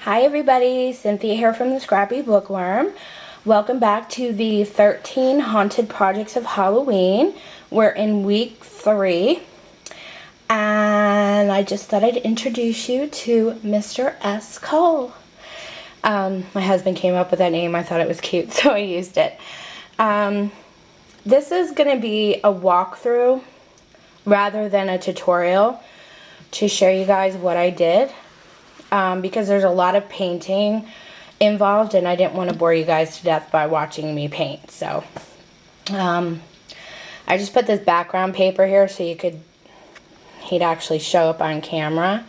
Hi everybody, Cynthia here from the Scrappy Bookworm. Welcome back to the 13 Haunted Projects of Halloween. We're in week 3. And I just thought I'd introduce you to Mr. S. Kull. My husband came up with that name. I thought it was cute, so I used it. This is going to be a walkthrough rather than a tutorial to show you guys what I did. Because there's a lot of painting involved and I didn't want to bore you guys to death by watching me paint. So I just put this background paper here so he'd actually show up on camera.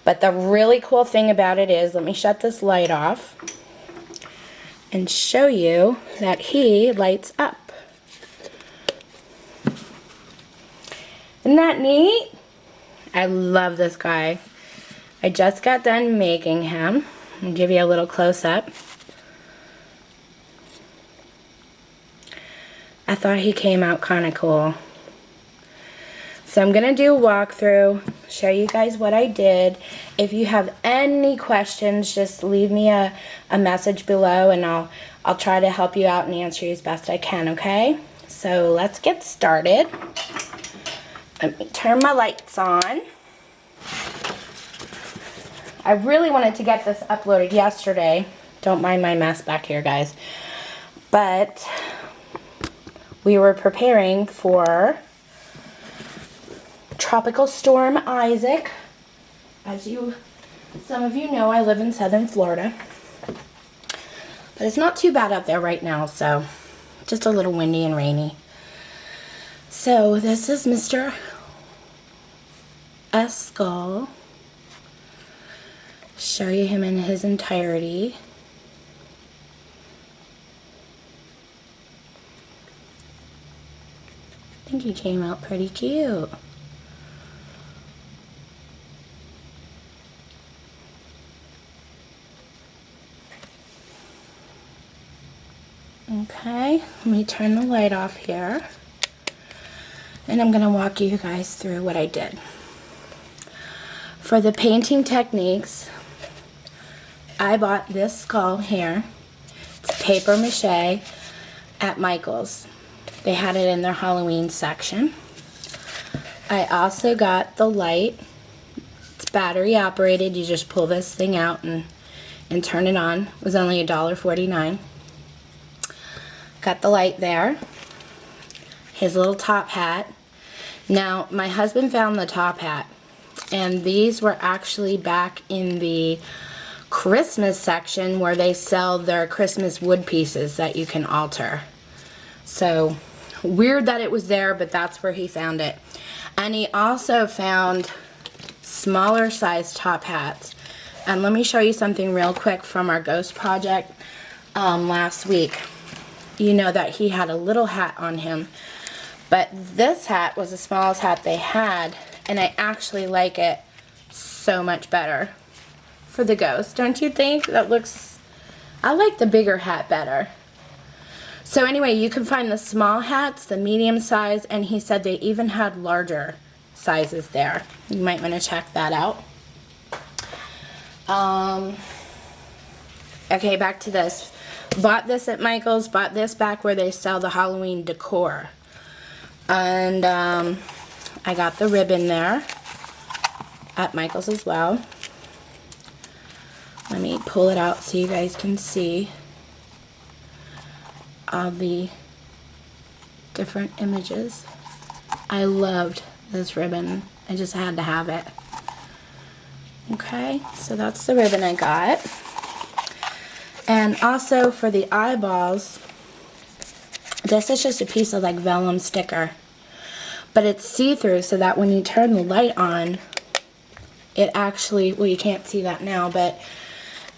But the really cool thing about it is, let me shut this light off and show you that he lights up. Isn't that neat? I love this guy. I just got done making him. I'll give you a little close-up. I thought he came out kind of cool. So I'm going to do a walkthrough, show you guys what I did. If you have any questions, just leave me a message below and I'll try to help you out and answer you as best I can, okay? So let's get started. Let me turn my lights on. I really wanted to get this uploaded yesterday. Don't mind my mess back here, guys. But we were preparing for Tropical Storm Isaac. As some of you know, I live in southern Florida. But it's not too bad out there right now, so just a little windy and rainy. So this is Mr. S. Kull. Show you him in his entirety. I think he came out pretty cute. Okay, let me turn the light off here. And I'm going to walk you guys through what I did. For the painting techniques, I bought this skull here. It's paper mache at Michael's. They had it in their Halloween section. I also got the light. It's battery operated. You just pull this thing out and turn it on. It was only $1.49. Got the light there. His little top hat. Now, my husband found the top hat. And these were actually back in the Christmas section where they sell their Christmas wood pieces that you can alter. So weird that it was there, but that's where he found it. And he also found smaller size top hats. And let me show you something real quick from our ghost project last week. You know that he had a little hat on him, but this hat was the smallest hat they had, and I actually like it so much better for the ghost, don't you think? I like the bigger hat better. So anyway, you can find the small hats, the medium size, and he said they even had larger sizes there. You might want to check that out. Okay, back to this. Bought this at Michael's, bought this back where they sell the Halloween decor. And I got the ribbon there at Michael's as well. Let me pull it out so you guys can see all the different images. I loved this ribbon. I just had to have it. Okay, so that's the ribbon I got. And also for the eyeballs, this is just a piece of like vellum sticker. But it's see-through so that when you turn the light on, it actually, well, you can't see that now, but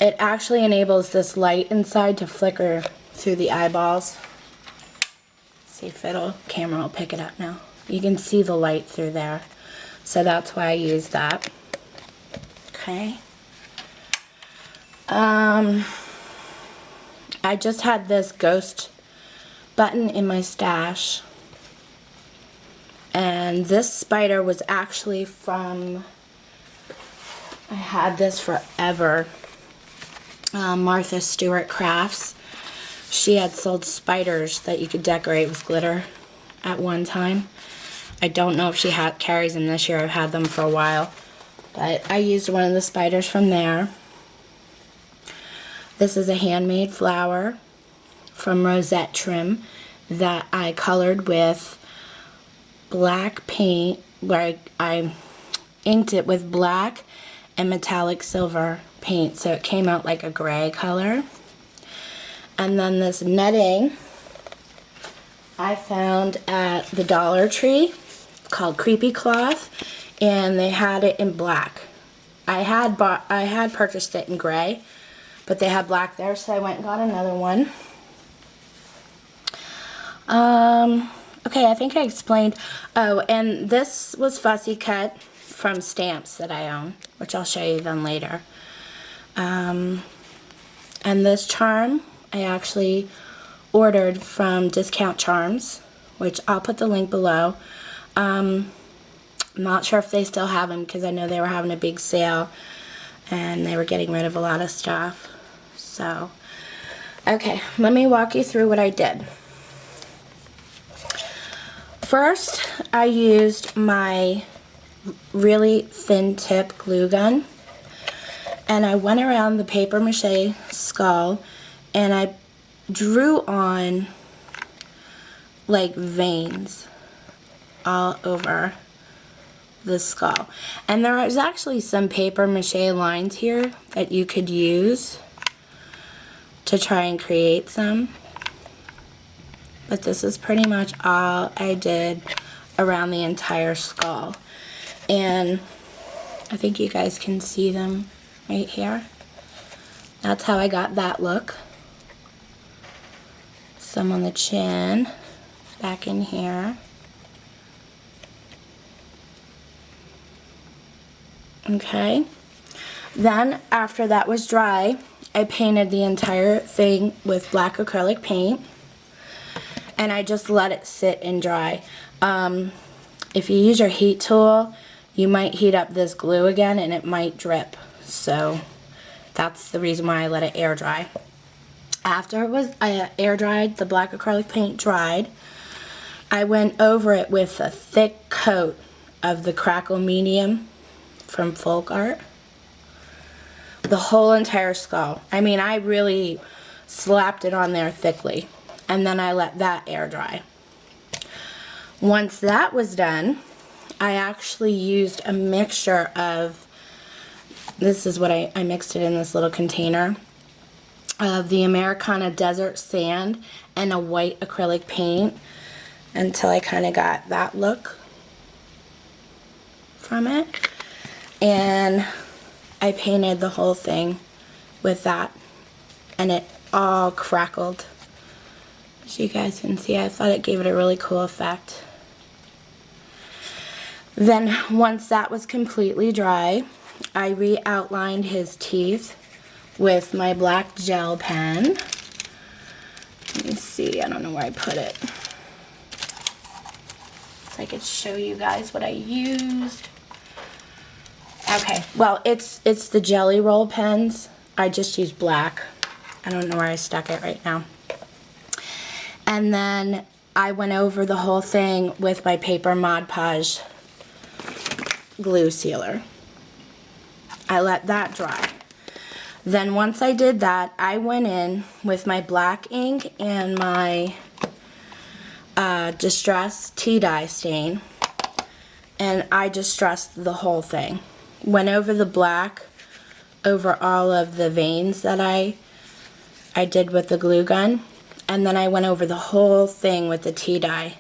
it actually enables this light inside to flicker through the eyeballs. See if camera will pick it up now. You can see the light through there. So that's why I use that. Okay. I just had this ghost button in my stash. And this spider was actually from, I had this forever. Martha Stewart Crafts. She had sold spiders that you could decorate with glitter at one time. I don't know if she carries them this year. I've had them for a while. But I used one of the spiders from there. This is a handmade flower from Rosette Trim that I colored with black paint, where I inked it with black and metallic silver paint, so it came out like a gray color. And then this netting I found at the Dollar Tree called Creepy Cloth, and they had it in black. I had purchased it in gray, but they had black there, so I went and got another one. Okay, I think I explained. Oh, and this was fussy cut from stamps that I own, which I'll show you then later. And this charm I actually ordered from Discount Charms, which I'll put the link below. I'm not sure if they still have them because I know they were having a big sale and they were getting rid of a lot of stuff. So, okay, let me walk you through what I did. First, I used my really thin tip glue gun, and I went around the paper mache skull and I drew on like veins all over the skull. And there was actually some paper mache lines here that you could use to try and create some. But this is pretty much all I did around the entire skull. And I think you guys can see them right here. That's how I got that look. Some on the chin, back in here. Okay. Then, after that was dry, I painted the entire thing with black acrylic paint. And I just let it sit and dry. If you use your heat tool, you might heat up this glue again and it might drip. So that's the reason why I let it air dry. After it was air dried, the black acrylic paint dried, I went over it with a thick coat of the Crackle Medium from Folk Art. The whole entire skull. I mean, I really slapped it on there thickly. And then I let that air dry. Once that was done, I actually used a mixture of, this is what I mixed it in this little container, of the Americana Desert Sand and a white acrylic paint until I kind of got that look from it. And I painted the whole thing with that, and it all crackled. As you guys can see, I thought it gave it a really cool effect. Then, once that was completely dry, I re-outlined his teeth with my black gel pen. Let me see, I don't know where I put it. So I could show you guys what I used. Okay, well, it's the Jelly Roll pens. I just used black. I don't know where I stuck it right now. And then I went over the whole thing with my paper Mod Podge glue sealer. I let that dry. Then once I did that, I went in with my black ink and my Distress tea dye stain, and I distressed the whole thing. Went over the black over all of the veins that I did with the glue gun. And then I went over the whole thing with the tea dye.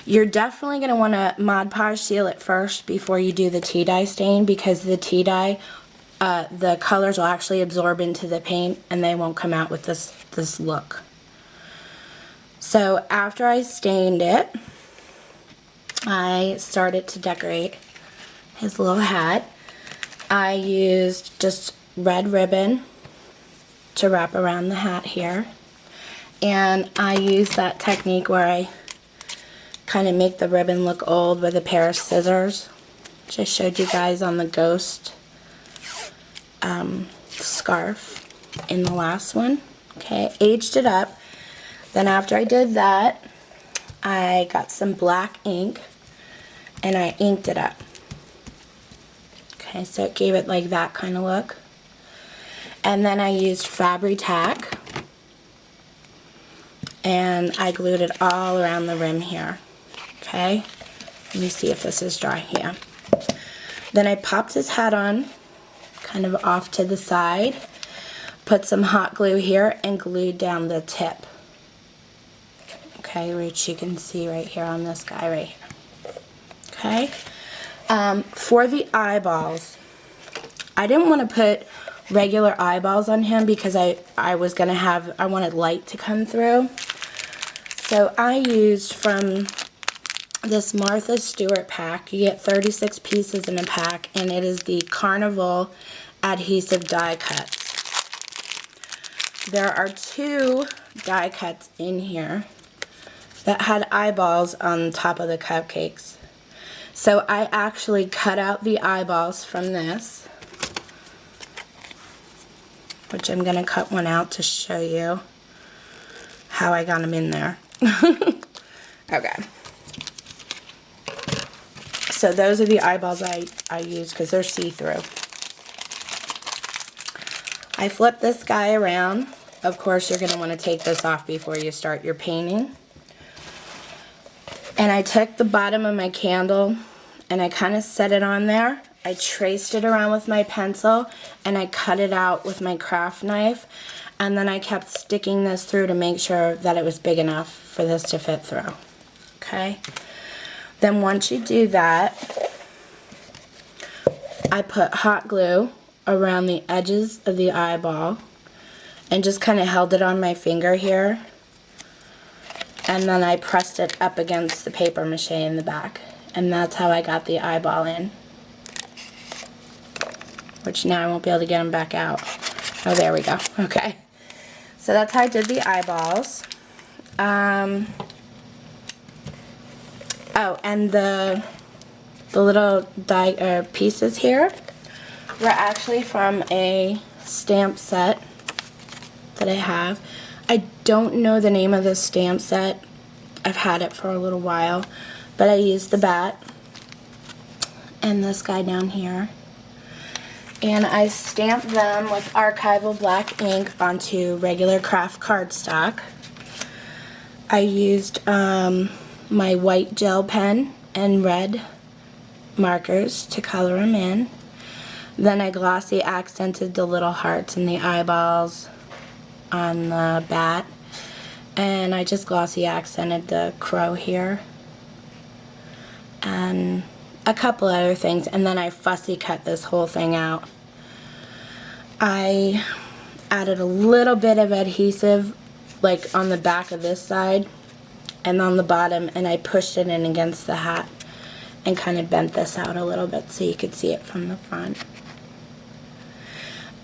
You're definitely going to want to Mod Podge seal it first before you do the tea dye stain, because the tea dye, the colors will actually absorb into the paint and they won't come out with this look. So after I stained it, I started to decorate his little hat. I used just red ribbon to wrap around the hat here. And I use that technique where I kind of make the ribbon look old with a pair of scissors, which I showed you guys on the ghost scarf. in the last one. Okay, aged it up. Then after I did that, I got some black ink and I inked it up. Okay, so it gave it like that kind of look. And then I used Fabri-Tac and I glued it all around the rim here. Okay, let me see if this is dry here. Then I popped his hat on, kind of off to the side, put some hot glue here and glued down the tip. Okay, which you can see right here on this guy right here. Okay, for the eyeballs, I didn't want to put regular eyeballs on him because I wanted light to come through. So I used from this Martha Stewart pack. You get 36 pieces in a pack, and it is the Carnival adhesive die cuts. There are 2 die cuts in here that had eyeballs on top of the cupcakes. So I actually cut out the eyeballs from this, which I'm going to cut one out to show you how I got them in there. Okay. So those are the eyeballs I use because they're see-through. I flip this guy around. Of course, you're going to want to take this off before you start your painting. And I took the bottom of my candle and I kind of set it on there. I traced it around with my pencil and I cut it out with my craft knife. And then I kept sticking this through to make sure that it was big enough for this to fit through. Okay? Then once you do that, I put hot glue around the edges of the eyeball and just kind of held it on my finger here. And then I pressed it up against the paper mache in the back. And that's how I got the eyeball in. Which now I won't be able to get them back out. Oh, there we go. Okay. So that's how I did the eyeballs. Oh, and the little pieces here were actually from a stamp set that I have. I don't know the name of this stamp set. I've had it for a little while, but I used the bat and this guy down here, and I stamped them with archival black ink onto regular craft cardstock. I used my white gel pen and red markers to color them in. Then I glossy accented the little hearts and the eyeballs on the bat, and I just glossy accented the crow here and a couple other things, and then I fussy cut this whole thing out. I added a little bit of adhesive like on the back of this side and on the bottom, and I pushed it in against the hat and kind of bent this out a little bit so you could see it from the front.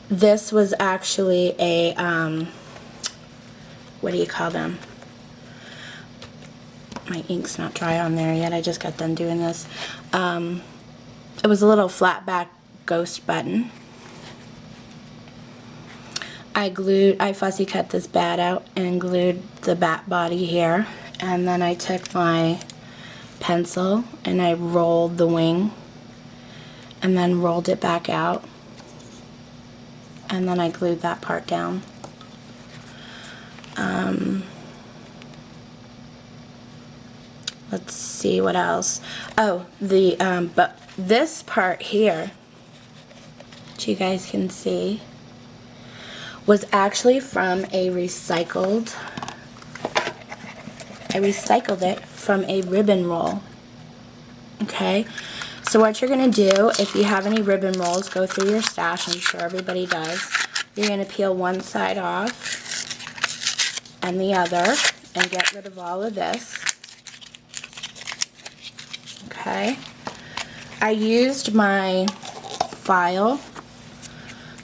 This was actually a, what do you call them? My ink's not dry on there yet. I just got done doing this. It was a little flat back ghost button. I fussy cut this bat out and glued the bat body here. And then I took my pencil and I rolled the wing and then rolled it back out. And then I glued that part down. Let's see what else. Oh, but this part here, which you guys can see, was actually from I recycled it from a ribbon roll. Okay? So what you're going to do, if you have any ribbon rolls, go through your stash. I'm sure everybody does. You're going to peel one side off and the other and get rid of all of this. Okay? I used my file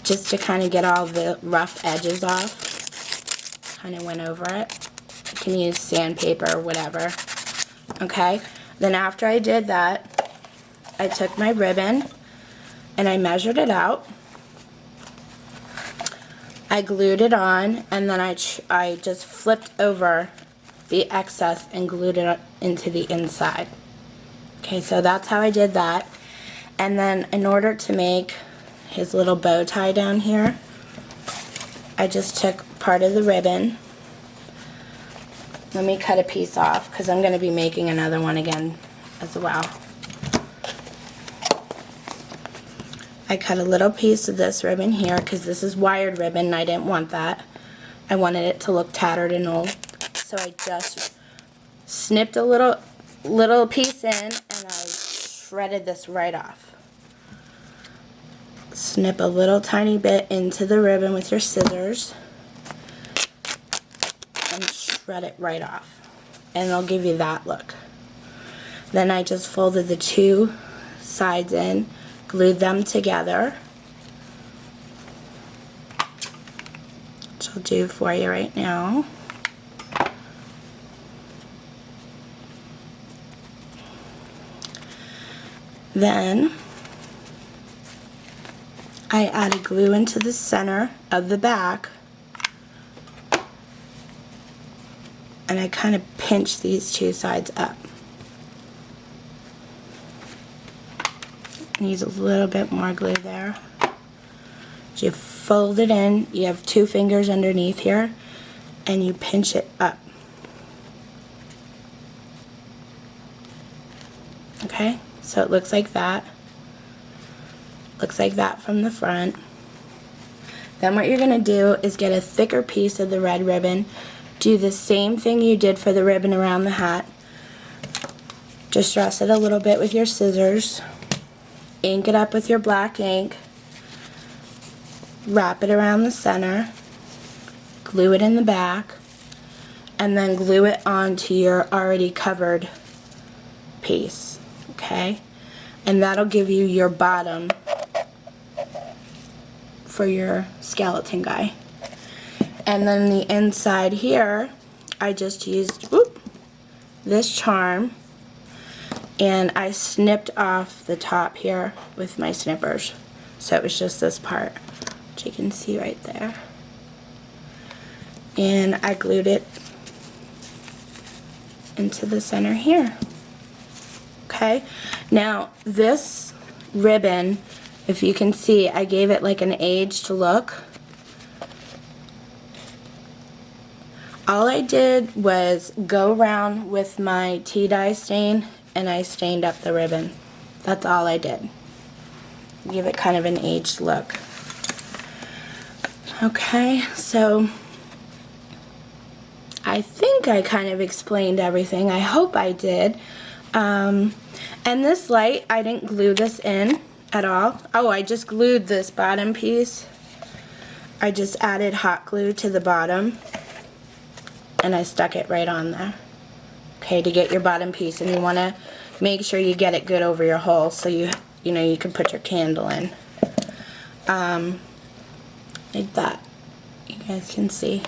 just to kind of get all the rough edges off. Kind of went over it. You can use sandpaper or whatever. Okay? Then after I did that, I took my ribbon and I measured it out. I glued it on, and then I just flipped over the excess and glued it into the inside. Okay, so that's how I did that. And then in order to make his little bow tie down here, I just took part of the ribbon. Let me cut a piece off because I'm going to be making another one again as well. I cut a little piece of this ribbon here because this is wired ribbon and I didn't want that. I wanted it to look tattered and old. So I just snipped a little piece in and I shredded this right off. Snip a little tiny bit into the ribbon with your scissors and shred it right off. And it'll give you that look. Then I just folded the two sides in, glued them together, which I'll do for you right now. Then I added glue into the center of the back, and I kind of pinch these two sides up. Needs a little bit more glue there. So you fold it in, you have two fingers underneath here, and you pinch it up. Okay, so it looks like that. Looks like that from the front. Then what you're going to do is get a thicker piece of the red ribbon. Do the same thing you did for the ribbon around the hat. Just dress it a little bit with your scissors. Ink it up with your black ink. Wrap it around the center. Glue it in the back. And then glue it onto your already covered piece. Okay? And that'll give you your bottom for your skeleton guy. And then the inside here, I just used this charm, and I snipped off the top here with my snippers. So it was just this part, which you can see right there. And I glued it into the center here. Okay, now this ribbon, if you can see, I gave it like an aged look. All I did was go around with my tea dye stain and I stained up the ribbon. That's all I did. Give it kind of an aged look. Okay, so I think I kind of explained everything. I hope I did. And this light, I didn't glue this in at all. Oh, I just glued this bottom piece. I just added hot glue to the bottom and I stuck it right on there. Okay, to get your bottom piece, and you want to make sure you get it good over your hole so you know you can put your candle in. Like that. You guys can see.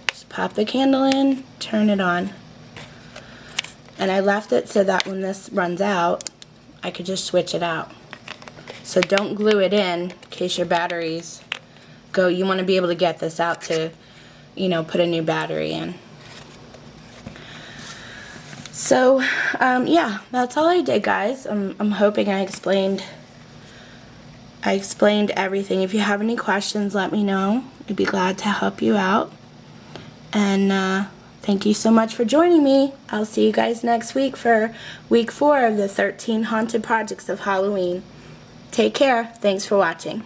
Just pop the candle in, turn it on. And I left it so that when this runs out, I could just switch it out. So don't glue it in case your batteries go. You want to be able to get this out to, you know, put a new battery in. So, yeah, that's all I did, guys. I'm hoping I explained everything. If you have any questions, let me know. I'd be glad to help you out. And thank you so much for joining me. I'll see you guys next week for week 4 of the 13 Haunted Projects of Halloween. Take care. Thanks for watching.